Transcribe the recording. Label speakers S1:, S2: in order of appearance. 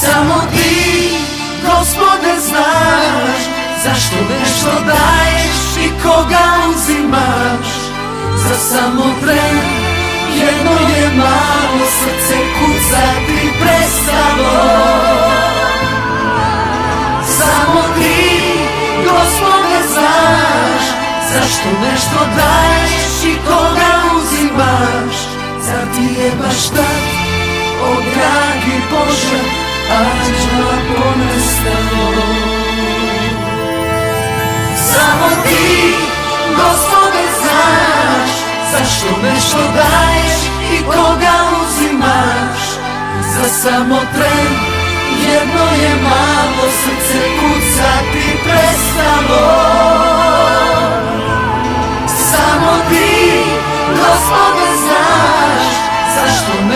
S1: Samo ti, Gospode, znaš zašto nešto daješ i koga uzimaš. Za samo tren jedno je malo, srce kucati prestalo. Samo ti, Gospode, znaš zašto nešto daješ i koga uzimaš. Zar ti je baš tak, o dragi Bože, anđela ponestalo. Samo ti, Gospode, znaš zašto nešto daješ i koga uzimaš. Za samo tren jedno je malo, srce kucati prestalo.